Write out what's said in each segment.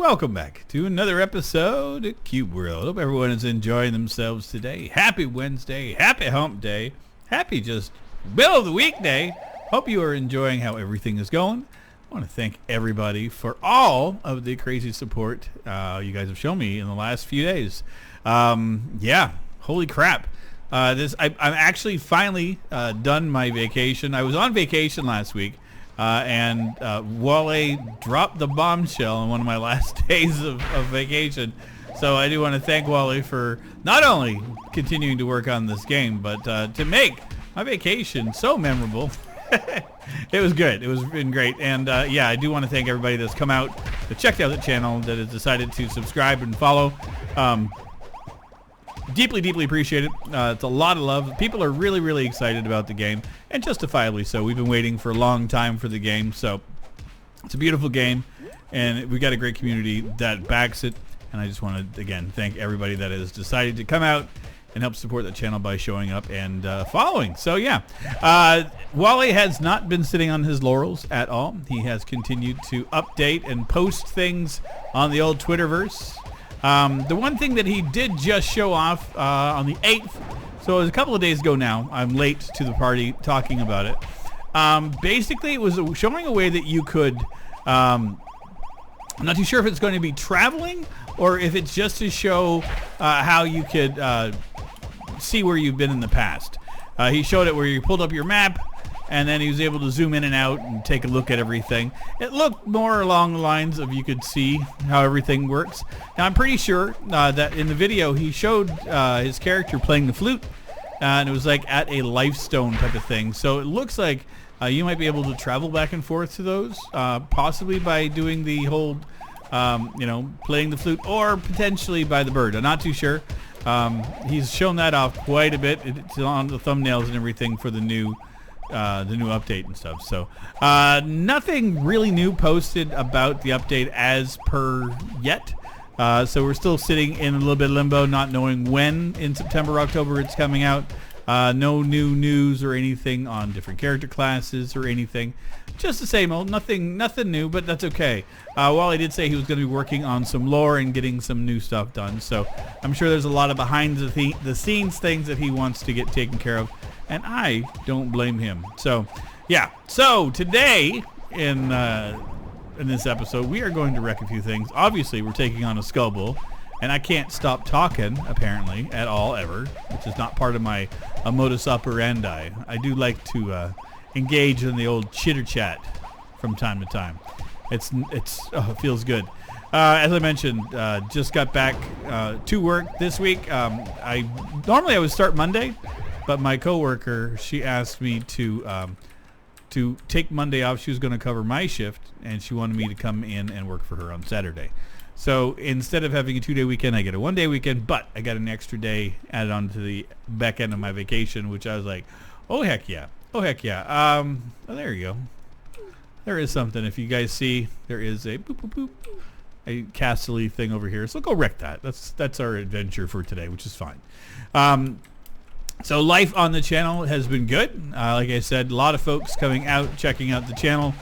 welcome back to another episode of Cube World. Hope everyone is enjoying themselves today. Happy Wednesday, happy hump day, happy just middle of the week day. Hope you are enjoying how everything is going. I want to thank everybody for all of the crazy support you guys have shown me in the last few days. Yeah, holy crap. I'm actually finally done my vacation. I was on vacation last week. And Wale dropped the bombshell on one of my last days of vacation. So I do want to thank Wale for not only continuing to work on this game, but to make my vacation so memorable. It was good. It was been great. And yeah, I do want to thank everybody that's come out, that checked out the channel, that has decided to subscribe and follow. Deeply appreciate it. It's a lot of love. People are really excited about the game, and justifiably so. We've been waiting for a long time for the game, so it's a beautiful game, and we got a great community that backs it. And I just want to again thank everybody that has decided to come out and help support the channel by showing up and following. So yeah, Wale has not been sitting on his laurels at all. He has continued to update and post things on the old Twitterverse. The one thing that he did just show off on the 8th, so it was a couple of days ago now. I'm late to the party talking about it. Basically, it was showing a way that you could, I'm not too sure if it's going to be traveling or if it's just to show how you could see where you've been in the past. He showed it where you pulled up your map, and then he was able to zoom in and out and take a look at everything. It looked more along the lines of you could see how everything works. Now, I'm pretty sure that in the video he showed his character playing the flute, and it was like at a lifestone type of thing. So it looks like you might be able to travel back and forth to those, possibly by doing the whole, playing the flute, or potentially by the bird. I'm not too sure. He's shown that off quite a bit. It's on the thumbnails and everything for the new update and stuff. So nothing really new posted about the update as per yet. So we're still sitting in a little bit of limbo, not knowing when in September, October it's coming out. No new news or anything on different character classes or anything. Just the same old, nothing new, but that's okay. Wally did say he was going to be working on some lore and getting some new stuff done. So I'm sure there's a lot of behind the scenes things that he wants to get taken care of. And I don't blame him. So, yeah. So today in this episode, we are going to wreck a few things. Obviously, we're taking on a Skull Bull, and I can't stop talking apparently at all ever, which is not part of my modus operandi. I do like to engage in the old chitter chat from time to time. It feels good. As I mentioned, just got back to work this week. Normally I would start Monday. But my coworker, she asked me to take Monday off. She was going to cover my shift, and she wanted me to come in and work for her on Saturday. So instead of having a 2-day weekend, I get a 1-day weekend, but I got an extra day added on to the back end of my vacation, which I was like, oh, heck yeah. Oh, heck yeah. Oh, there you go. There is something. If you guys see, there is a boop, boop, boop, a castle-y thing over here. So go wreck that. That's our adventure for today, which is fine. So life on the channel has been good. Like I said, a lot of folks coming out, checking out the channel.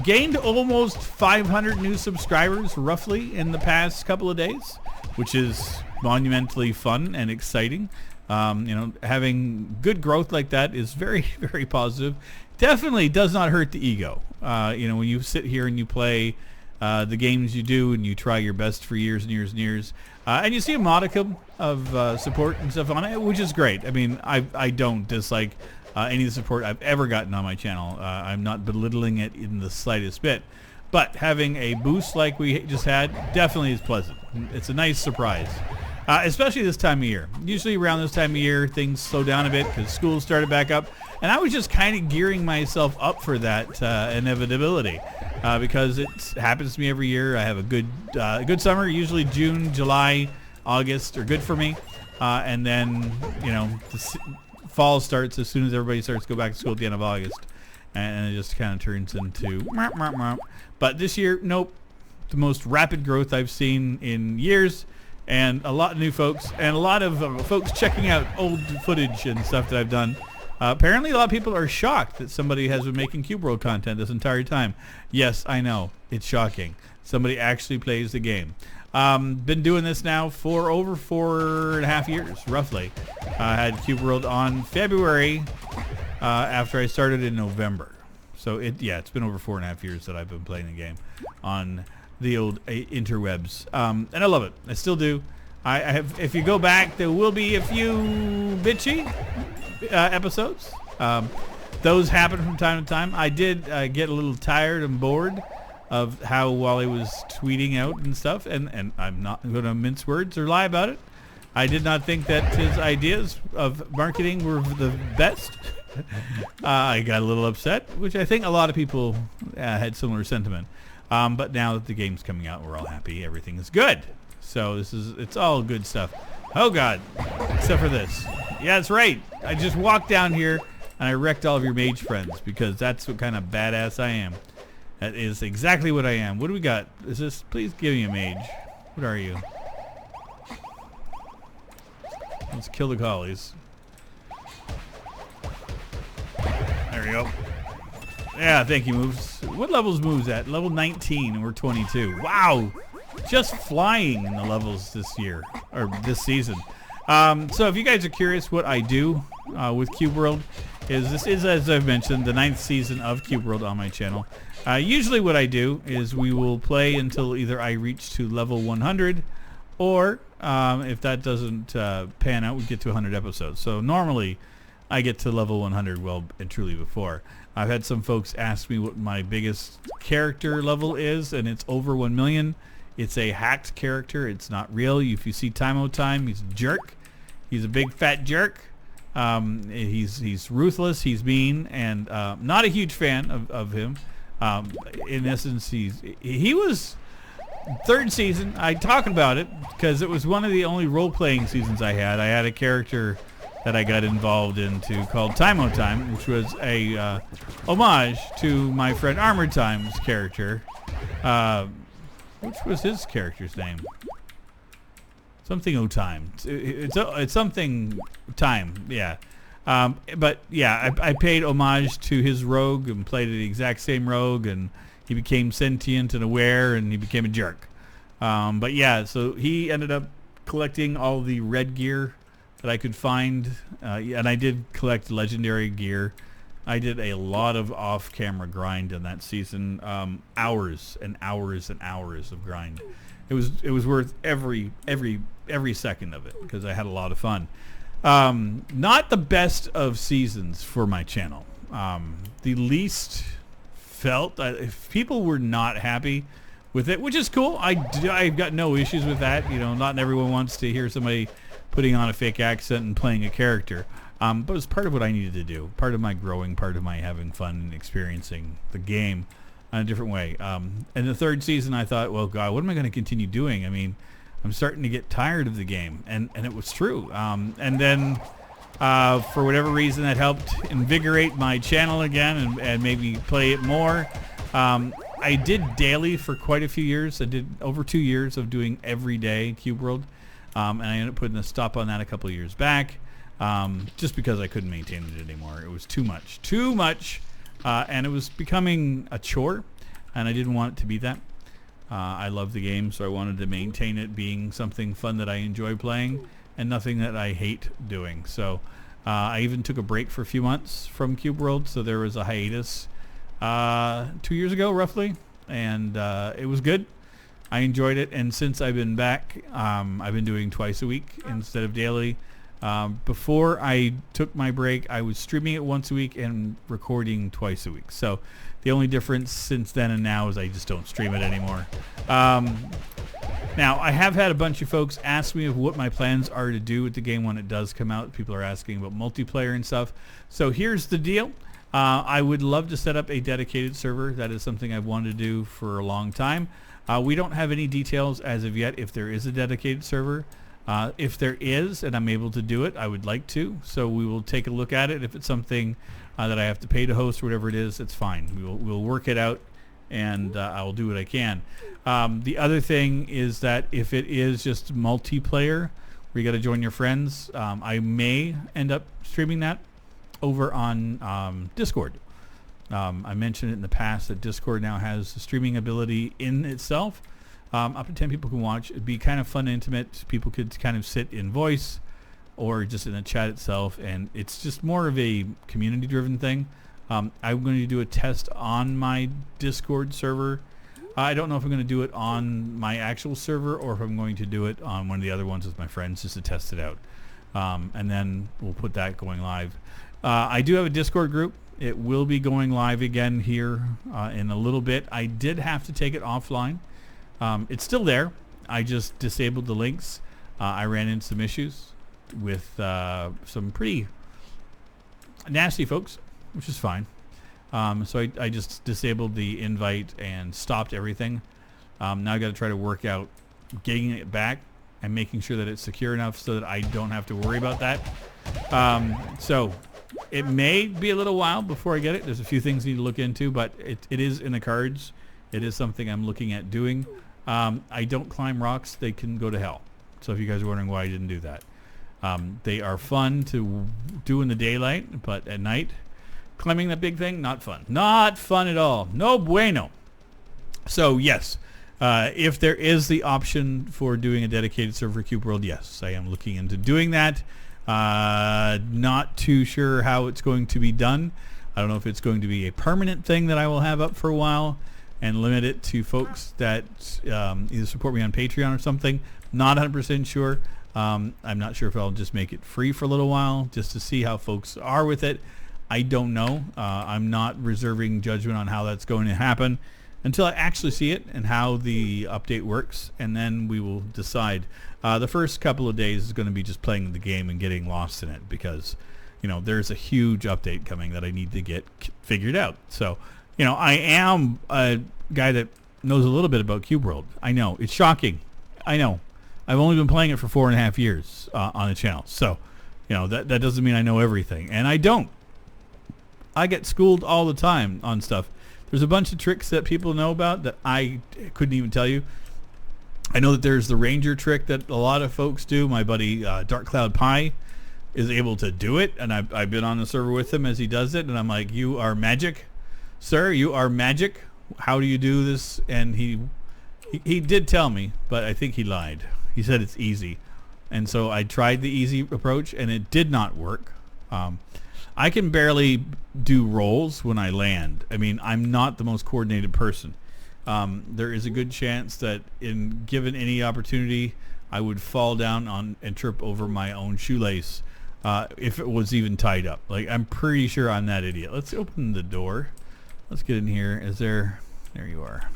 Gained almost 500 new subscribers, roughly, in the past couple of days, which is monumentally fun and exciting. Having good growth like that is very, very positive. Definitely does not hurt the ego. When you sit here and you play the games you do and you try your best for years and years and years, and you see a modicum of support and stuff on it, which is great. I mean, I don't dislike any of the support I've ever gotten on my channel. I'm not belittling it in the slightest bit, but having a boost like we just had definitely is pleasant. It's a nice surprise, especially this time of year. Usually around this time of year, things slow down a bit because school started back up, and I was just kind of gearing myself up for that inevitability. Because it happens to me every year. I have a good summer. Usually June, July, August are good for me. And then, the fall starts as soon as everybody starts to go back to school at the end of August. And it just kind of turns into... But this year, nope. The most rapid growth I've seen in years. And a lot of new folks. And a lot of folks checking out old footage and stuff that I've done. Apparently, a lot of people are shocked that somebody has been making Cube World content this entire time. Yes, I know. It's shocking. Somebody actually plays the game. Been doing this now for over 4.5 years, roughly. I had Cube World on February after I started in November. So it's been over 4.5 years that I've been playing the game on the old interwebs, and I love it. I still do. I have. If you go back, there will be a few bitchy episodes. Those happen from time to time. I did get a little tired and bored of how Wally was tweeting out and stuff, and I'm not going to mince words or lie about it. I did not think that his ideas of marketing were the best. I got a little upset, which I think a lot of people had similar sentiment. But now that the game's coming out, we're all happy. Everything is good. So it's all good stuff. Oh God, except for this. Yeah, that's right. I just walked down here and I wrecked all of your mage friends because that's what kind of badass I am. That is exactly what I am. What do we got? Is this? Please give me a mage. What are you? Let's kill the collies. There we go. Yeah, thank you, Moves. What level's Moves at? Level 19, and we're 22. Wow! Just flying in the levels this year, or this season. So if you guys are curious what I do with Cube World, this is, as I've mentioned, the 9th season of Cube World on my channel. Usually what I do is we will play until either I reach to level 100, or if that doesn't pan out, we get to 100 episodes. So normally I get to level 100 well and truly before. I've had some folks ask me what my biggest character level is, and it's over 1 million. It's a hacked character. It's not real. If you see Time, he's a jerk. He's a big fat jerk. He's ruthless. He's mean, and not a huge fan of him. In essence, he was 3rd season. I talk about it because it was one of the only role-playing seasons I had. I had a character that I got involved into called Time, which was a homage to my friend Armored Time's character. Which was his character's name? Something O-Time. It's something Time, yeah. But yeah, I paid homage to his rogue and played the exact same rogue, and he became sentient and aware, and he became a jerk. But yeah, so he ended up collecting all the red gear that I could find, and I did collect legendary gear. I did a lot of off-camera grind in that season, hours and hours and hours of grind. It was worth every second of it because I had a lot of fun. Not the best of seasons for my channel. The least felt if people were not happy with it, which is cool. I've got no issues with that. You know, not everyone wants to hear somebody putting on a fake accent and playing a character. But it's part of what I needed to do. Part of my growing, part of my having fun and experiencing the game in a different way. In the 3rd season, I thought, well, God, what am I going to continue doing? I mean, I'm starting to get tired of the game. And it was true. And then, for whatever reason, that helped invigorate my channel again and made me play it more. I did daily for quite a few years. I did over 2 years of doing every day Cube World. And I ended up putting a stop on that a couple of years back. Just because I couldn't maintain it anymore. It was too much, and it was becoming a chore, and I didn't want it to be that. I love the game, so I wanted to maintain it being something fun that I enjoy playing and nothing that I hate doing. So I even took a break for a few months from Cube World, so there was a hiatus 2 years ago, roughly, and it was good. I enjoyed it, and since I've been back, I've been doing twice a week instead of daily. Before I took my break, I was streaming it once a week and recording twice a week. So the only difference since then and now is I just don't stream it anymore. Now, I have had a bunch of folks ask me of what my plans are to do with the game when it does come out. People are asking about multiplayer and stuff. So here's the deal. I would love to set up a dedicated server. That is something I've wanted to do for a long time. We don't have any details as of yet if there is a dedicated server. If there is, and I'm able to do it, I would like to. So we will take a look at it. If it's something that I have to pay to host or whatever it is, it's fine. We'll work it out, and I'll do what I can. The other thing is that if it is just multiplayer, where you got to join your friends, I may end up streaming that. over on Discord. I mentioned it in the past that Discord now has the streaming ability in itself. Up to 10 people can watch. It'd be kind of fun and intimate. People could kind of sit in voice or just in the chat itself, and it's just more of a community-driven thing. I'm going to do a test on my Discord server. I don't know if I'm going to do it on my actual server or if I'm going to do it on one of the other ones with my friends just to test it out. And then we'll put that going live. I do have a Discord group. It will be going live again here in a little bit. I did have to take it offline. It's still there. I just disabled the links. I ran into some issues with some pretty nasty folks, which is fine. So I just disabled the invite and stopped everything. Now I got to try to work out getting it back and making sure that it's secure enough so that I don't have to worry about that. So it may be a little while before I get it. There's a few things I need to look into, but it is in the cards. It is something I'm looking at doing. I don't climb rocks. They can go to hell. So if you guys are wondering why I didn't do that. They are fun to do in the daylight, but at night, climbing that big thing, not fun. Not fun at all. No bueno. So yes, if there is the option for doing a dedicated server for Cube World, yes, I am looking into doing that. Not too sure how it's going to be done. I don't know if it's going to be a permanent thing that I will have up for a while and limit it to folks that either support me on Patreon or something. Not 100% sure. I'm not sure if I'll just make it free for a little while just to see how folks are with it. I don't know. I'm not reserving judgment on how that's going to happen until I actually see it and how the update works, and then we will decide. The first couple of days is going to be just playing the game and getting lost in it because, there's a huge update coming that I need to get figured out. So, I am a guy that knows a little bit about Cube World. I know. It's shocking. I know. I've only been playing it for 4.5 years on the channel. So, that doesn't mean I know everything. And I don't. I get schooled all the time on stuff. There's a bunch of tricks that people know about that I couldn't even tell you. I know that there's the Ranger trick that a lot of folks do. My buddy Dark Cloud Pie is able to do it, and I've been on the server with him as he does it, and I'm like, you are magic, sir. You are magic. How do you do this? And he did tell me, but I think he lied. He said it's easy. And so I tried the easy approach, and it did not work. I can barely do rolls when I land. I mean, I'm not the most coordinated person. There is a good chance that given any opportunity, I would fall down and trip over my own shoelace if it was even tied up. Like, I'm pretty sure I'm that idiot. Let's open the door. Let's get in here. There you are.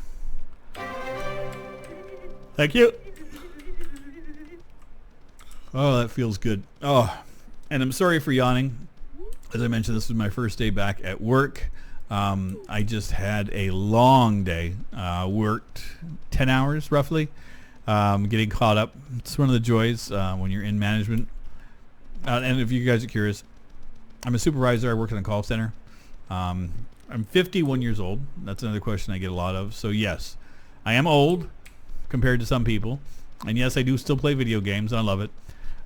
Thank you. Oh, that feels good. Oh, and I'm sorry for yawning. As I mentioned, this was my first day back at work. I just had a long day. Worked 10 hours roughly. Getting caught up. It's one of the joys when you're in management. And if you guys are curious, I'm a supervisor. I work in a call center. I'm 51 years old. That's another question I get a lot of. So yes, I am old compared to some people. And yes, I do still play video games, and I love it.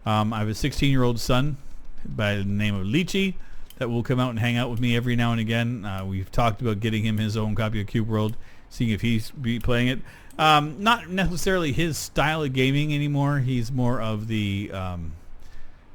I have a 16-year-old son by the name of Lychee that will come out and hang out with me every now and again. We've talked about getting him his own copy of Cube World, seeing if he's be playing it. Not necessarily his style of gaming anymore. He's more of the,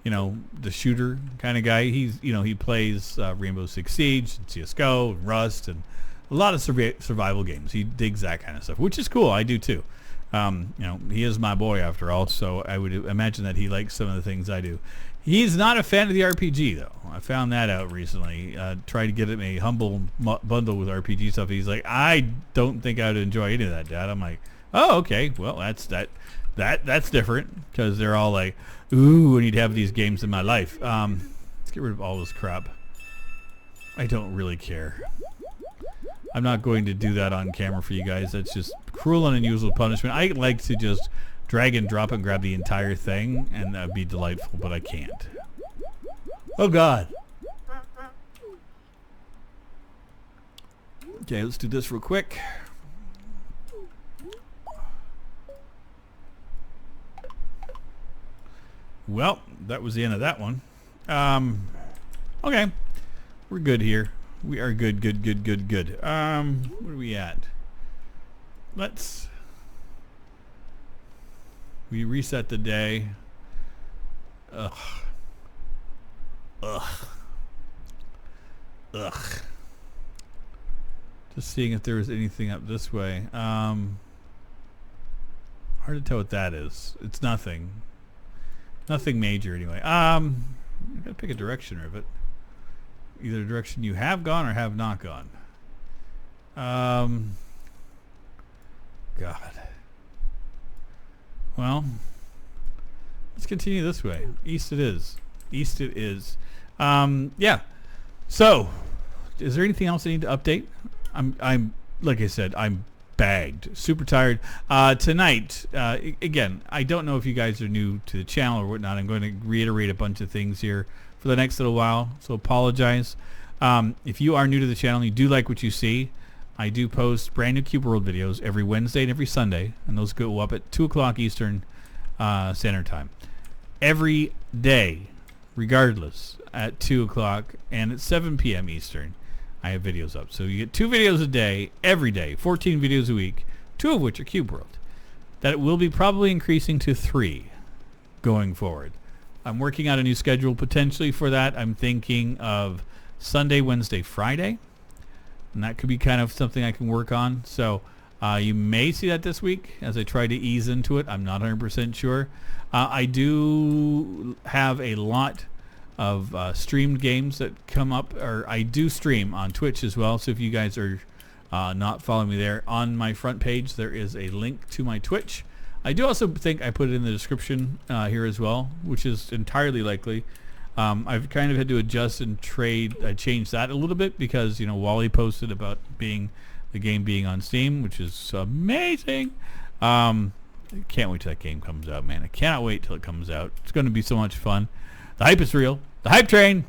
the shooter kind of guy. He plays Rainbow Six Siege, and CS:GO, and Rust, and a lot of survival games. He digs that kind of stuff, which is cool. I do too. He is my boy after all, so I would imagine that he likes some of the things I do. He's not a fan of the RPG, though. I found that out recently. Tried to get him a humble bundle with RPG stuff. He's like, I don't think I would enjoy any of that, Dad. I'm like, oh, okay. Well, that's different, because they're all like, ooh, I need to have these games in my life. Let's get rid of all this crap. I don't really care. I'm not going to do that on camera for you guys. That's just cruel and unusual punishment. I like to just drag and drop and grab the entire thing, and that would be delightful, but I can't. Oh God. Okay, let's do this real quick. Well, that was the end of that one. Okay. We're good here. We are good. Good. Where are we at? We reset the day. Ugh. Just seeing if there was anything up this way. Hard to tell what that is. It's nothing. Nothing major anyway. You gotta pick a direction, Rivet. Either a direction you have gone or have not gone. God. Well, let's continue this way. East it is. East it is. Yeah. So, is there anything else I need to update? I'm like I said, I'm bagged, super tired. Tonight, again, I don't know if you guys are new to the channel or whatnot. I'm going to reiterate a bunch of things here for the next little while, so apologize. If you are new to the channel and you do like what you see, I do post brand new Cube World videos every Wednesday and every Sunday, and those go up at 2 o'clock Eastern Standard Time. Every day, regardless, at 2 o'clock and at 7 p.m. Eastern, I have videos up. So you get 2 videos a day, every day, 14 videos a week, 2 of which are Cube World. That will be probably increasing to 3 going forward. I'm working out a new schedule potentially for that. I'm thinking of Sunday, Wednesday, Friday. And that could be kind of something I can work on. So you may see that this week as I try to ease into it. I'm not 100% sure. I do have a lot of streamed games that come up, or I do stream on Twitch as well. So if you guys are not following me there, on my front page there is a link to my Twitch. I do also think I put it in the description here as well, which is entirely likely. I've kind of had to adjust and change that a little bit because, you know, Wally posted about the game being on Steam, which is amazing. Can't wait till that game comes out, man. I cannot wait till it comes out. It's going to be so much fun. The hype is real. The hype train.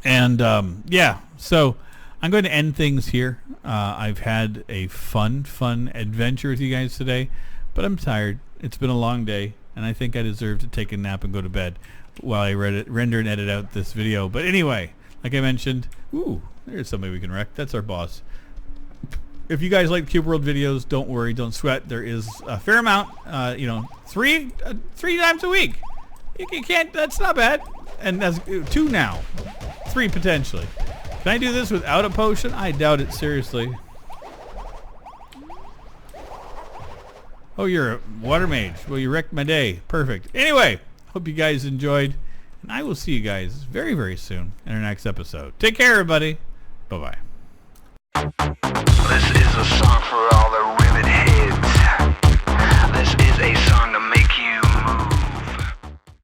And yeah, so I'm going to end things here. I've had a fun adventure with you guys today, but I'm tired. It's been a long day, and I think I deserve to take a nap and go to bed while I render and edit out this video. But anyway, like I mentioned, ooh, there's somebody we can wreck. That's our boss. If you guys like Cube World videos, don't worry, don't sweat. There is a fair amount, you know, three times a week. You can't, that's not bad. And that's 2 now. 3 potentially. Can I do this without a potion? I doubt it, seriously. Oh, you're a water mage. Well, you wrecked my day. Perfect. Anyway, hope you guys enjoyed. And I will see you guys very, very soon in our next episode. Take care, everybody. Bye-bye. This is a song for